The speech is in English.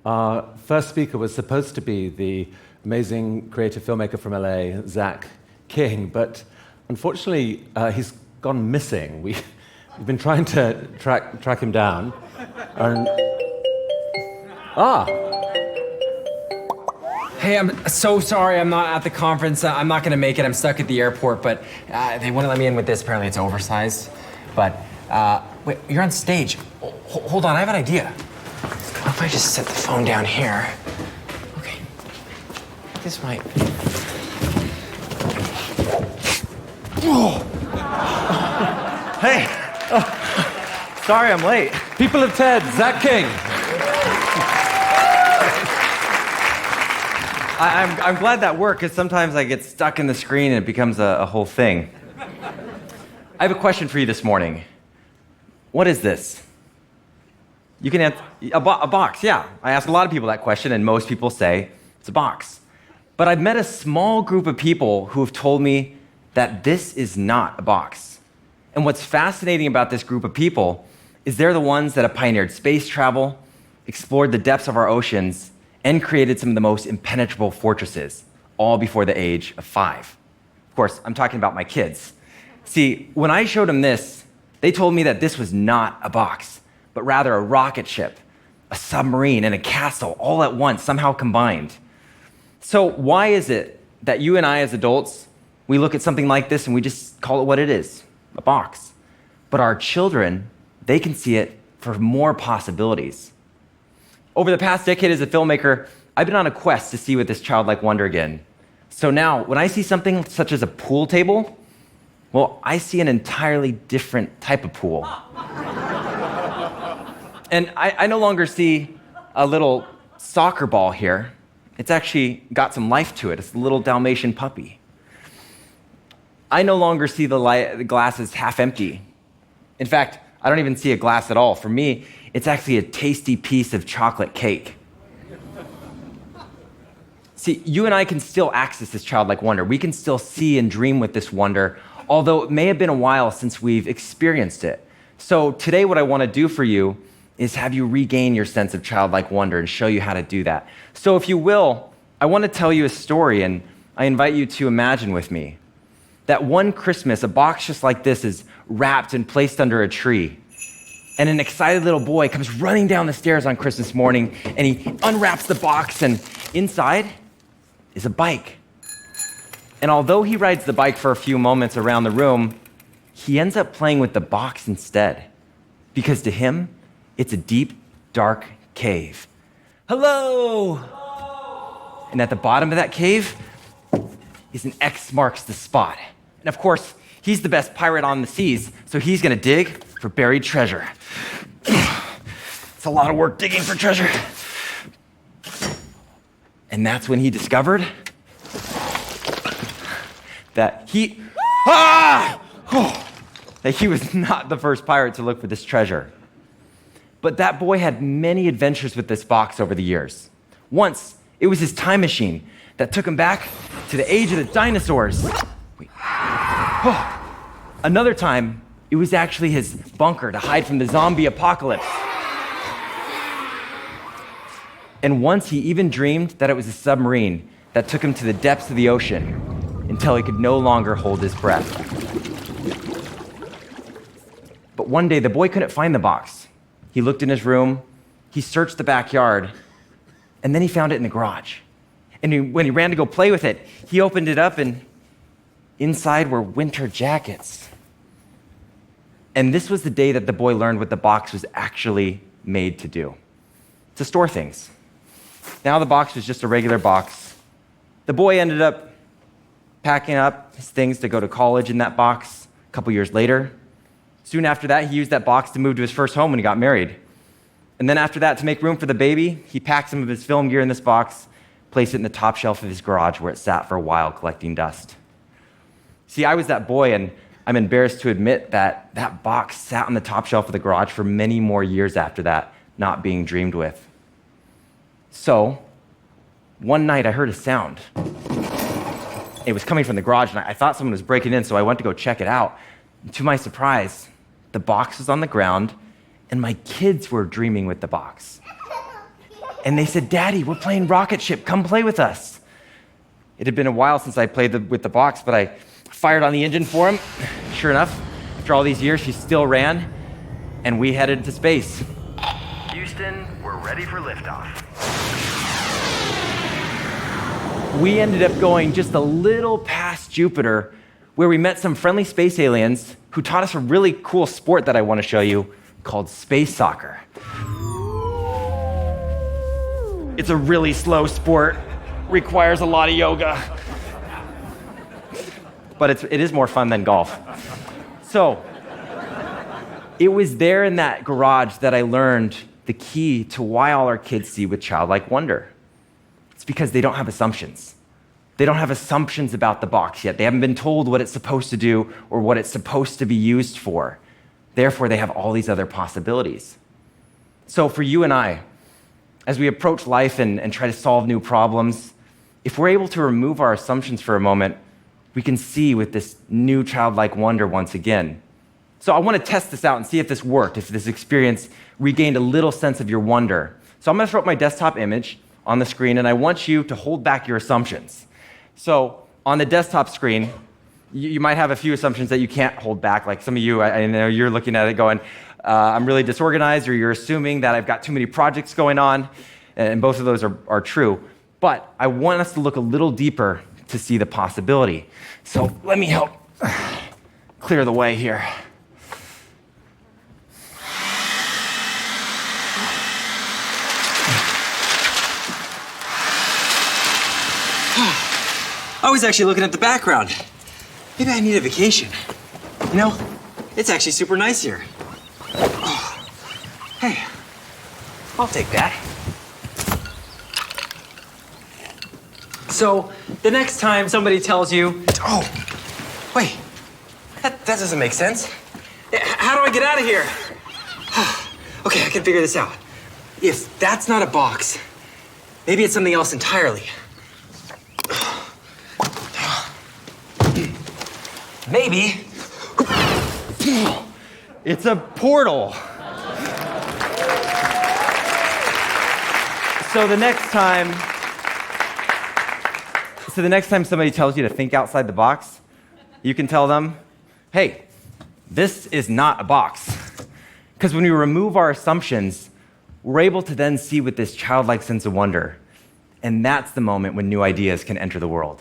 Our first speaker was supposed to be the amazing creative filmmaker from LA, Zach King, but unfortunately, he's gone missing. We've been trying to track him down. And... Hey, I'm so sorry I'm not at the conference. I'm not gonna make it. I'm stuck at the airport, but they wouldn't let me in with this. Apparently it's oversized. But, wait, you're on stage. Hold on, I have an idea. What if I just set the phone down here? Okay. This might... Hey! Sorry I'm late. People of TED, Zach King. I'm glad that worked, because sometimes I get stuck in the screen and it becomes a whole thing. I have a question for you this morning. What is this? You can answer, a box, yeah. I ask a lot of people that question, and most people say it's a box. But I've met a small group of people who have told me that this is not a box. And what's fascinating about this group of people is they're the ones that have pioneered space travel, explored the depths of our oceans, and created some of the most impenetrable fortresses, all before the age of 5. Of course, I'm talking about my kids. See, when I showed them this, they told me that this was not a box, but rather a rocket ship, a submarine, and a castle all at once, somehow combined. So why is it that you and I as adults, we look at something like this and we just call it what it is, a box? But our children, they can see it for more possibilities. Over the past decade as a filmmaker, I've been on a quest to see with this childlike wonder again. So now, when I see something such as a pool table, well, I see an entirely different type of pool. And I no longer see a little soccer ball here. It's actually got some life to it. It's a little Dalmatian puppy. I no longer see the glass as half empty. In fact, I don't even see a glass at all. For me, it's actually a tasty piece of chocolate cake. See, you and I can still access this childlike wonder. We can still see and dream with this wonder, although it may have been a while since we've experienced it. So today what I want to do for you is have you regain your sense of childlike wonder and show you how to do that. So if you will, I want to tell you a story, and I invite you to imagine with me that one Christmas, a box just like this is wrapped and placed under a tree. And an excited little boy comes running down the stairs on Christmas morning, and he unwraps the box, and inside is a bike. And although he rides the bike for a few moments around the room, he ends up playing with the box instead. Because to him, it's a deep, dark cave. Hello! Hello! And at the bottom of that cave is an X marks the spot. And of course, he's the best pirate on the seas, so he's gonna dig for buried treasure. It's a lot of work digging for treasure. And that's when he discovered that that he was not the first pirate to look for this treasure. But that boy had many adventures with this box over the years. Once, it was his time machine that took him back to the age of the dinosaurs. Wait. Another time, it was actually his bunker to hide from the zombie apocalypse. And once he even dreamed that it was a submarine that took him to the depths of the ocean until he could no longer hold his breath. But one day, the boy couldn't find the box. He looked in his room, he searched the backyard, and then he found it in the garage. And when he ran to go play with it, he opened it up, and inside were winter jackets. And this was the day that the boy learned what the box was actually made to do, to store things. Now the box was just a regular box. The boy ended up packing up his things to go to college in that box a couple years later. Soon after that, he used that box to move to his first home when he got married. And then after that, to make room for the baby, he packed some of his film gear in this box, placed it in the top shelf of his garage where it sat for a while collecting dust. See, I was that boy, and I'm embarrassed to admit that that box sat on the top shelf of the garage for many more years after that, not being dreamed with. So, one night I heard a sound. It was coming from the garage, and I thought someone was breaking in, so I went to go check it out. And to my surprise, the box was on the ground, and my kids were dreaming with the box. And they said, "Daddy, we're playing rocket ship. Come play with us." It had been a while since I played with the box, but I fired on the engine for him. Sure enough, after all these years, she still ran, and we headed to space. Houston, we're ready for liftoff. We ended up going just a little past Jupiter, where we met some friendly space aliens who taught us a really cool sport that I want to show you called space soccer. It's a really slow sport, requires a lot of yoga, but it is more fun than golf. So, it was there in that garage that I learned the key to why all our kids see with childlike wonder. It's because they don't have assumptions. They don't have assumptions about the box yet. They haven't been told what it's supposed to do or what it's supposed to be used for. Therefore, they have all these other possibilities. So for you and I, as we approach life and try to solve new problems, if we're able to remove our assumptions for a moment, we can see with this new childlike wonder once again. So I want to test this out and see if this worked, if this experience regained a little sense of your wonder. So I'm going to throw up my desktop image on the screen, and I want you to hold back your assumptions. So on the desktop screen, you might have a few assumptions that you can't hold back. Like some of you, I know you're looking at it going, I'm really disorganized, or you're assuming that I've got too many projects going on, and both of those are true. But I want us to look a little deeper to see the possibility. So let me help clear the way here. I was actually looking at the background. Maybe I need a vacation. You know, it's actually super nice here. Oh, hey, I'll take that. So, the next time somebody tells you, oh, wait, that doesn't make sense. How do I get out of here? Okay, I can figure this out. If that's not a box, maybe it's something else entirely. Maybe. It's a portal. So the next time somebody tells you to think outside the box, you can tell them, hey, this is not a box. Because when we remove our assumptions, we're able to then see with this childlike sense of wonder. And that's the moment when new ideas can enter the world.